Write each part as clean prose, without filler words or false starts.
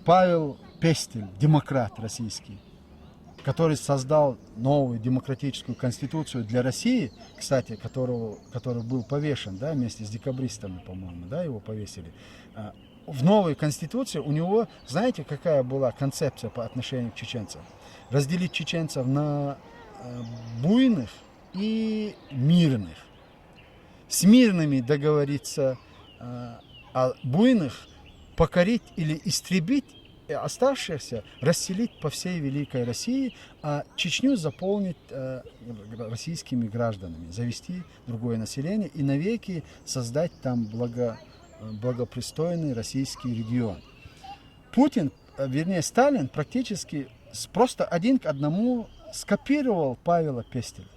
Павел Пестель, демократ российский, который создал новую демократическую конституцию для России, кстати, который был повешен, да, вместе с декабристами, по-моему, да, его повесили. В новой конституции у него, знаете, какая была концепция по отношению к чеченцам? Разделить чеченцев на буйных и мирных. С мирными договориться, а буйных покорить или истребить, оставшихся расселить по всей Великой России, а Чечню заполнить российскими гражданами, завести другое население и навеки создать там благопристойный российский регион. Путин, вернее Сталин, практически просто один к одному скопировал Павела Пестеля,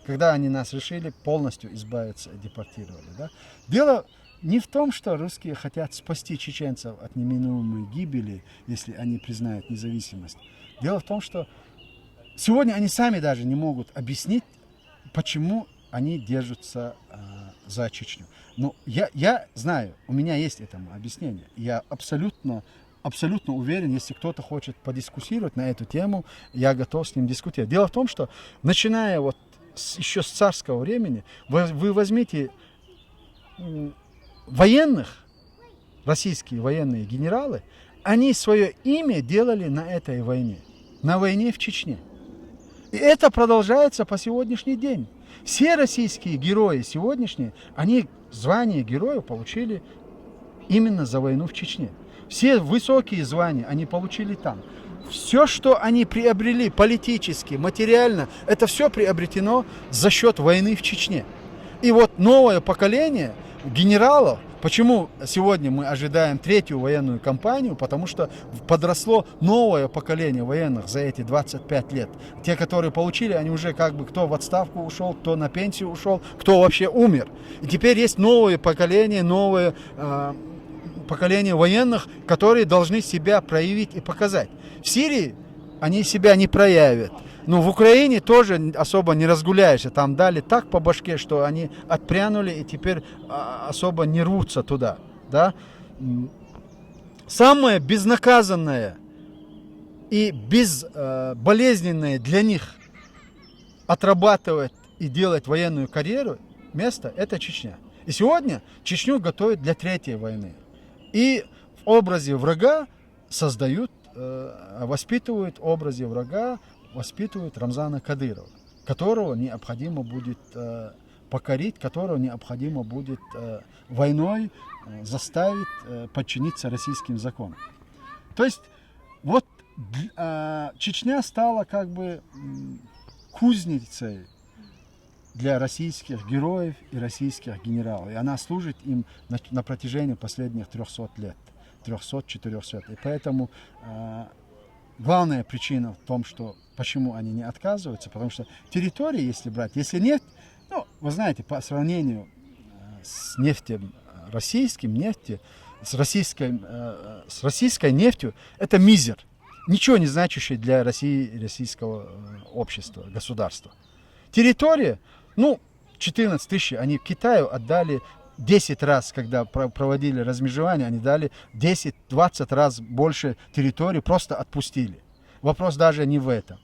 когда они нас решили полностью избавиться и депортировали. Да? Дело не в том, что русские хотят спасти чеченцев от неминуемой гибели, если они признают независимость. Дело в том, что сегодня они сами даже не могут объяснить, почему они держатся за Чечню. Но я знаю, у меня есть этому объяснение. Я абсолютно уверен, если кто-то хочет подискуссировать на эту тему, я готов с ним дискутировать. Дело в том, что начиная вот еще с царского времени, вы возьмите военных, российские военные генералы, они свое имя делали на этой войне, на войне в Чечне. И это продолжается по сегодняшний день. Все российские герои сегодняшние, они звание героев получили именно за войну в Чечне. Все высокие звания они получили там. Все, что они приобрели политически, материально, это все приобретено за счет войны в Чечне. И вот новое поколение генералов, почему сегодня мы ожидаем третью военную кампанию, потому что подросло новое поколение военных за эти 25 лет. Те, которые получили, они уже как бы кто в отставку ушел, кто на пенсию ушел, кто вообще умер. И теперь есть новое поколение военных, которые должны себя проявить и показать. В Сирии они себя не проявят. Но в Украине тоже особо не разгуляешься. Там дали так по башке, что они отпрянули и теперь особо не рвутся туда. Да? Самое безнаказанное и безболезненное для них отрабатывать и делать военную карьеру место – это Чечня. И сегодня Чечню готовят для третьей войны. И в образе врага воспитывают Рамзана Кадырова, которого необходимо будет покорить, которого необходимо будет войной заставить подчиниться российским законам. То есть вот Чечня стала как бы кузницей для российских героев и российских генералов. И она служит им на протяжении последних 300 лет. 300-400. И поэтому главная причина в том, что почему они не отказываются, потому что территории, если брать, если нет, ну, вы знаете, по сравнению с нефтью, с российской нефтью, это мизер, ничего не значащий для России, российского общества, государства. Территория, 14 тысяч, они Китаю отдали 10 раз, когда проводили размежевание, они дали 10-20 раз больше территории, просто отпустили. Вопрос даже не в этом.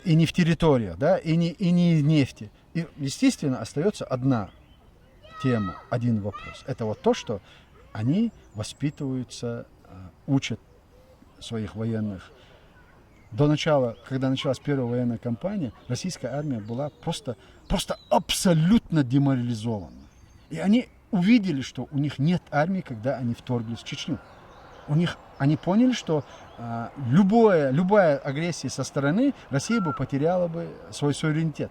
И не в территориях, да, и не в нефти. И, естественно, остается одна тема, один вопрос. Это вот то, что они воспитываются, учат своих военных. До начала, когда началась первая военная кампания, российская армия была просто абсолютно деморализована. И они увидели, что у них нет армии, когда они вторглись в Чечню. Они поняли, что любая агрессия со стороны Россия бы потеряла бы свой суверенитет.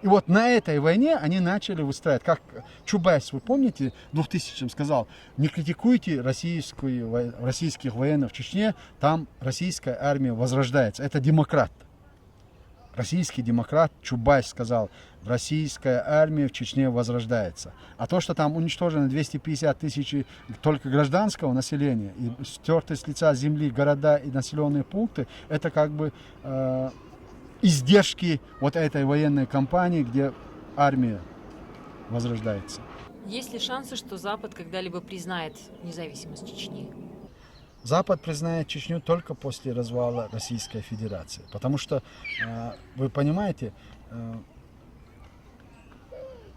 И вот на этой войне они начали выстраивать, как Чубайс, вы помните, в 2000-м сказал, не критикуйте российских военных в Чечне, там российская армия возрождается. Это демократ. Российский демократ Чубайс сказал, российская армия в Чечне возрождается. А то, что там уничтожено 250 тысяч только гражданского населения, и стерты с лица земли города и населенные пункты, это как бы издержки вот этой военной кампании, где армия возрождается. Есть ли шансы, что Запад когда-либо признает независимость Чечни? Запад признает Чечню только после развала Российской Федерации. Потому что, вы понимаете,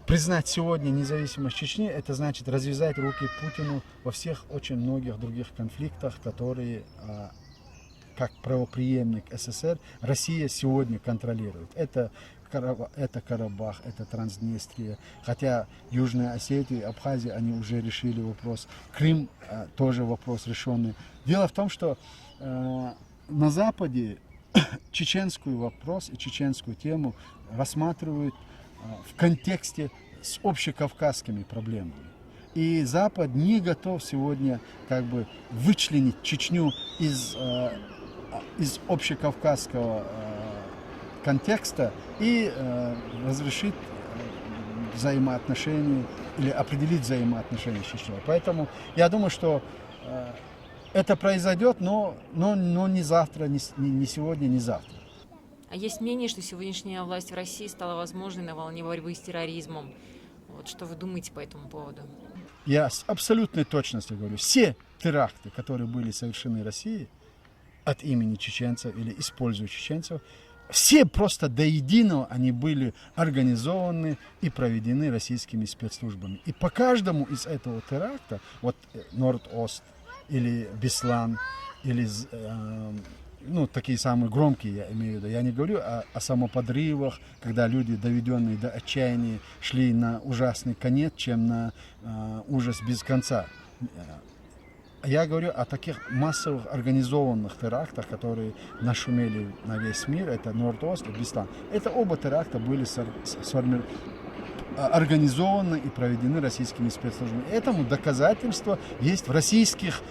признать сегодня независимость Чечни, это значит развязать руки Путину во всех очень многих других конфликтах, которые, как правопреемник СССР, Россия сегодня контролирует. Это Карабах, это Транснестрия. Хотя Южная Осетия и Абхазия, они уже решили вопрос. Крым тоже вопрос решенный. Дело в том, что на Западе чеченский вопрос и чеченскую тему рассматривают в контексте с общекавказскими проблемами. И Запад не готов сегодня как бы вычленить Чечню из общекавказского контекста и разрешить взаимоотношения или определить взаимоотношения с Чечней. Поэтому я думаю, что это произойдет, но не завтра, не сегодня, не завтра. А есть мнение, что сегодняшняя власть в России стала возможной на волне борьбы с терроризмом. Вот что вы думаете по этому поводу? Я с абсолютной точностью говорю, все теракты, которые были совершены Россией от имени чеченцев или используя чеченцев, все просто до единого они были организованы и проведены российскими спецслужбами. И по каждому из этого теракта, вот Норд-Ост или Беслан, или такие самые громкие, я имею в виду. Я не говорю о самоподрывах, когда люди, доведенные до отчаяния, шли на ужасный конец, чем на ужас без конца. Я говорю о таких массовых организованных терактах, которые нашумели на весь мир. Это Норд-Ост и Беслан. Это оба теракта были организованы и проведены российскими спецслужбами. Этому доказательство есть в российских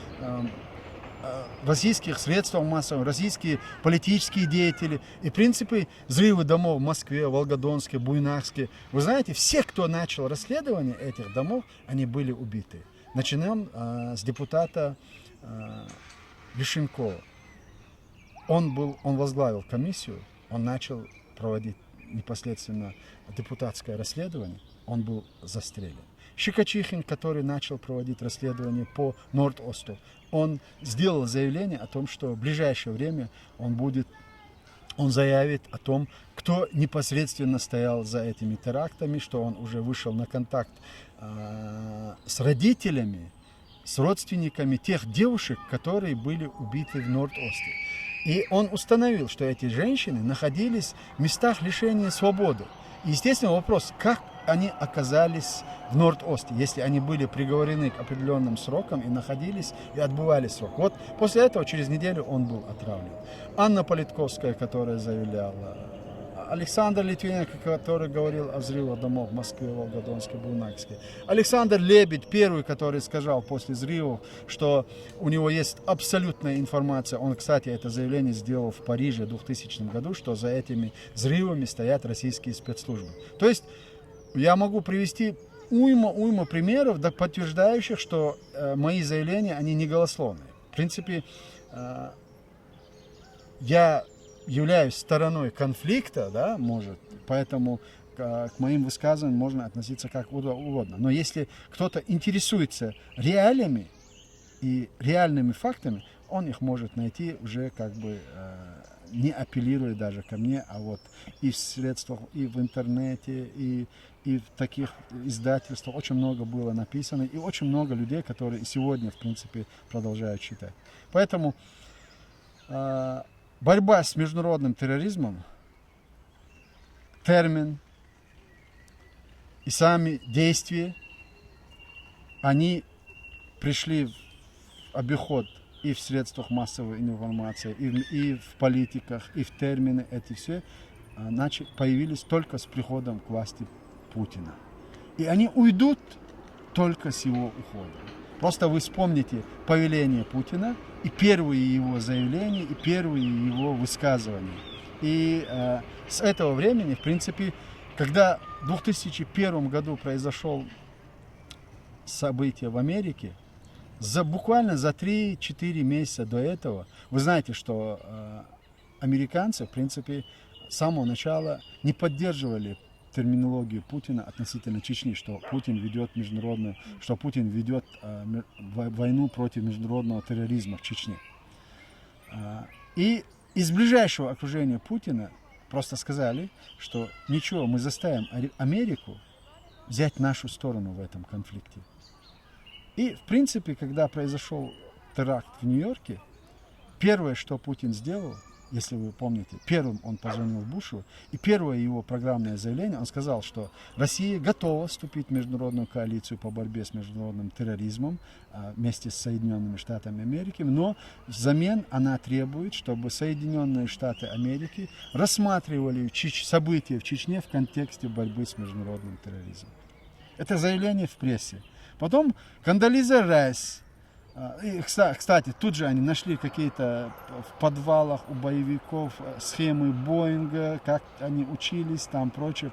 средствах массовых, российские политические деятели. И, в принципе, взрывы домов в Москве, Волгодонске, Буйнакске. Вы знаете, все, кто начал расследование этих домов, они были убиты. Начнем с депутата Вишенкова. Он возглавил комиссию, он начал проводить непосредственно депутатское расследование, он был застрелен. Щекочихин, который начал проводить расследование по Норд-Осту, он сделал заявление о том, что в ближайшее время он заявит о том, кто непосредственно стоял за этими терактами, что он уже вышел на контакт с родителями, с родственниками тех девушек, которые были убиты в Норд-Осте. И он установил, что эти женщины находились в местах лишения свободы. И, естественно, вопрос, как они оказались в Норд-Осте, если они были приговорены к определенным срокам и находились и отбывали срок. Вот после этого через неделю он был отравлен. Анна Политковская, которая заявляла, Александр Литвиненко, который говорил о взрывах домов в Москве, Волгодонске, Буйнакске. Александр Лебедь, первый, который сказал после взрывов, что у него есть абсолютная информация. Он, кстати, это заявление сделал в Париже в 2000 году, что за этими взрывами стоят российские спецслужбы. То есть я могу привести уйма примеров, подтверждающих, что мои заявления, они не голословные. В принципе, я являюсь стороной конфликта, да, поэтому к моим высказываниям можно относиться как угодно. Но если кто-то интересуется реалиями и реальными фактами, он их может найти уже как бы не апеллируя даже ко мне, а вот и в средствах, и в интернете, и в таких издательствах очень много было написано, и очень много людей, которые сегодня, в принципе, продолжают читать. Поэтому борьба с международным терроризмом, термин и сами действия, они пришли в обиход и в средствах массовой информации, и в политиках, и в термины. Эти все появились только с приходом к власти Путина. И они уйдут только с его уходом. Просто вы вспомните повеление Путина и первые его заявления, и первые его высказывания. И с этого времени, в принципе, когда в 2001 году произошло событие в Америке, буквально за 3-4 месяца до этого, вы знаете, что американцы, в принципе, с самого начала не поддерживали терминологию Путина относительно Чечни, что Путин ведет международную, что Путин ведет войну против международного терроризма в Чечне. И из ближайшего окружения Путина просто сказали, что ничего, мы заставим Америку взять нашу сторону в этом конфликте. И, в принципе, когда произошел теракт в Нью-Йорке, первое, что Путин сделал, если вы помните, первым он позвонил Бушу, и первое его программное заявление, он сказал, что Россия готова вступить в международную коалицию по борьбе с международным терроризмом вместе с Соединенными Штатами Америки, но взамен она требует, чтобы Соединенные Штаты Америки рассматривали события в Чечне в контексте борьбы с международным терроризмом. Это заявление в прессе. Потом Кондолиза Райс. И, кстати, тут же они нашли какие-то в подвалах у боевиков схемы Боинга, как они учились, там прочее.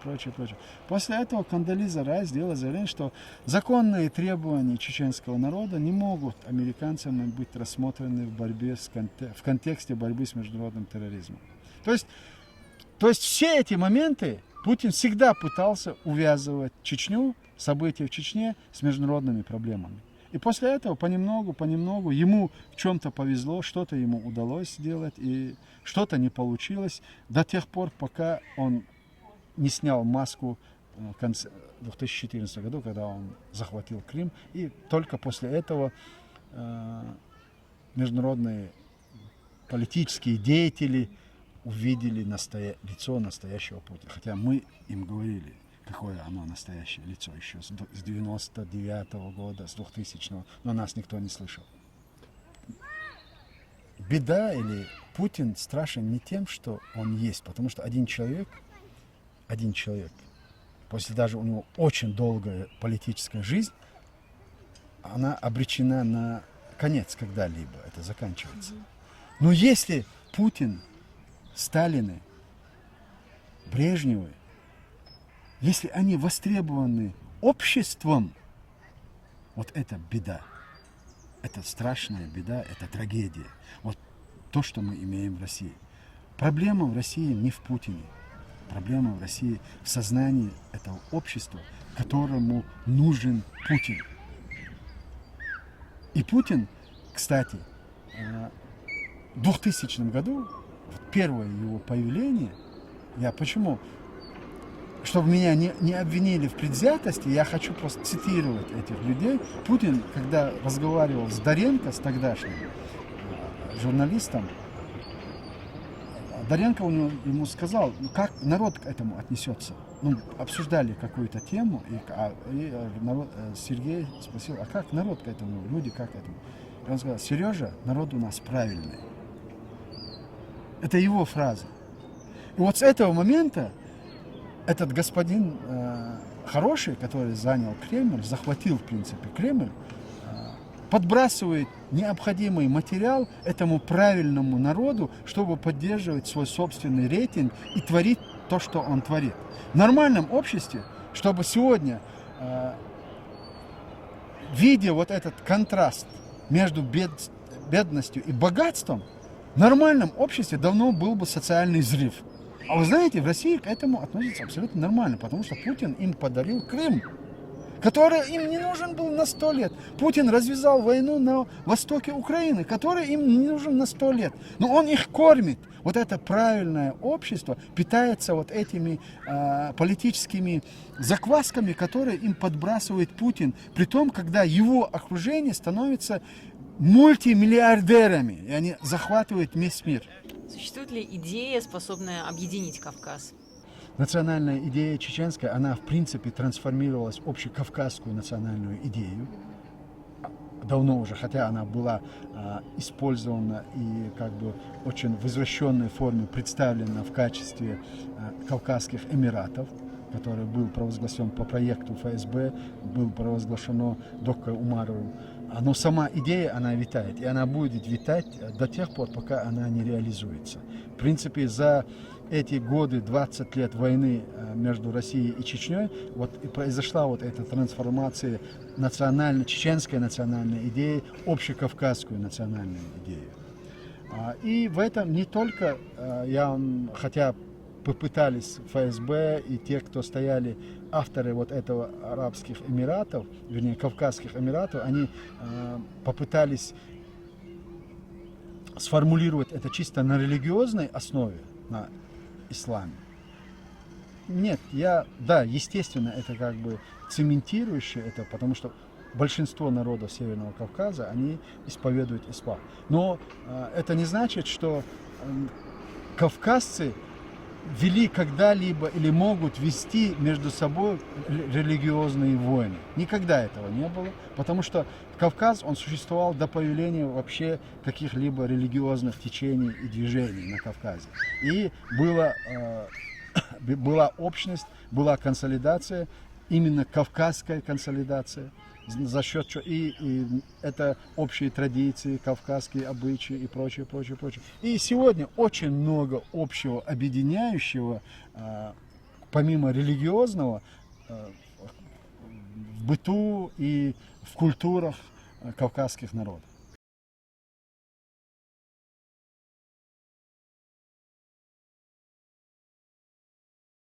После этого Кондолиза Райс сделала заявление, что законные требования чеченского народа не могут американцами быть рассмотрены в контексте борьбы с международным терроризмом. То есть все эти моменты Путин всегда пытался увязывать Чечню, события в Чечне с международными проблемами. И после этого понемногу ему в чем-то повезло, что-то ему удалось сделать, и что-то не получилось до тех пор, пока он не снял маску в конце 2014 году, когда он захватил Крым. И только после этого международные политические деятели увидели лицо настоящего Путина. Хотя мы им говорили, какое оно настоящее лицо еще с 99-го года, с 2000-го, но нас никто не слышал. Беда или Путин страшен не тем, что он есть, потому что один человек, после даже у него очень долгая политическая жизнь, она обречена на конец когда-либо, это заканчивается. Но если Путин, Сталины, Брежневы, если они востребованы обществом, вот это беда. Это страшная беда, это трагедия. Вот то, что мы имеем в России. Проблема в России не в Путине. Проблема в России в сознании этого общества, которому нужен Путин. И Путин, кстати, в 2000 году, первое его появление, почему? Чтобы меня не обвинили в предвзятости, я хочу просто цитировать этих людей. Путин, когда разговаривал с Доренко, с тогдашним журналистом, Доренко ему сказал, как народ к этому отнесется. Обсуждали какую-то тему, и Сергей спросил, а как народ к этому, люди как к этому? И он сказал, Сережа, народ у нас правильный. Это его фраза. И вот с этого момента этот господин хороший, который занял Кремль, захватил, в принципе, Кремль, подбрасывает необходимый материал этому правильному народу, чтобы поддерживать свой собственный рейтинг и творить то, что он творит. В нормальном обществе, чтобы сегодня, видя вот этот контраст между бедностью и богатством, в нормальном обществе давно был бы социальный взрыв. А вы знаете, в России к этому относятся абсолютно нормально, потому что Путин им подарил Крым, который им не нужен был на 100 лет. Путин развязал войну на востоке Украины, который им не нужен на 100 лет. Но он их кормит. Вот это правильное общество питается вот этими политическими заквасками, которые им подбрасывает Путин, при том, когда его окружение становится мультимиллиардерами, и они захватывают весь мир. Существует ли идея, способная объединить Кавказ? Национальная идея чеченская, она в принципе трансформировалась в общекавказскую национальную идею. Давно уже, хотя она была использована и очень в извращенной форме представлена в качестве Кавказских Эмиратов, который был провозглашен по проекту ФСБ, был провозглашено доктором Умаровым. Но сама идея, она витает, и она будет витать до тех пор, пока она не реализуется. В принципе, за эти годы, 20 лет войны между Россией и Чечней, и произошла вот эта трансформация чеченской национальной идеи, общекавказскую национальную идею. И в этом не только, хотя попытались ФСБ и те, кто стояли, авторы вот этого Арабских Эмиратов, вернее, Кавказских Эмиратов, они попытались сформулировать это чисто на религиозной основе, на исламе. Нет, да, естественно, это как бы цементирующее это, потому что большинство народов Северного Кавказа, они исповедуют ислам. Но это не значит, что кавказцы вели когда-либо или могут вести между собой религиозные войны. Никогда этого не было, потому что Кавказ, он существовал до появления вообще каких-либо религиозных течений и движений на Кавказе. И была общность, была консолидация, именно кавказская консолидация, за счет чего и это общие традиции, кавказские обычаи и прочее, прочее, прочее. И сегодня очень много общего, объединяющего, помимо религиозного, в быту и в культурах кавказских народов.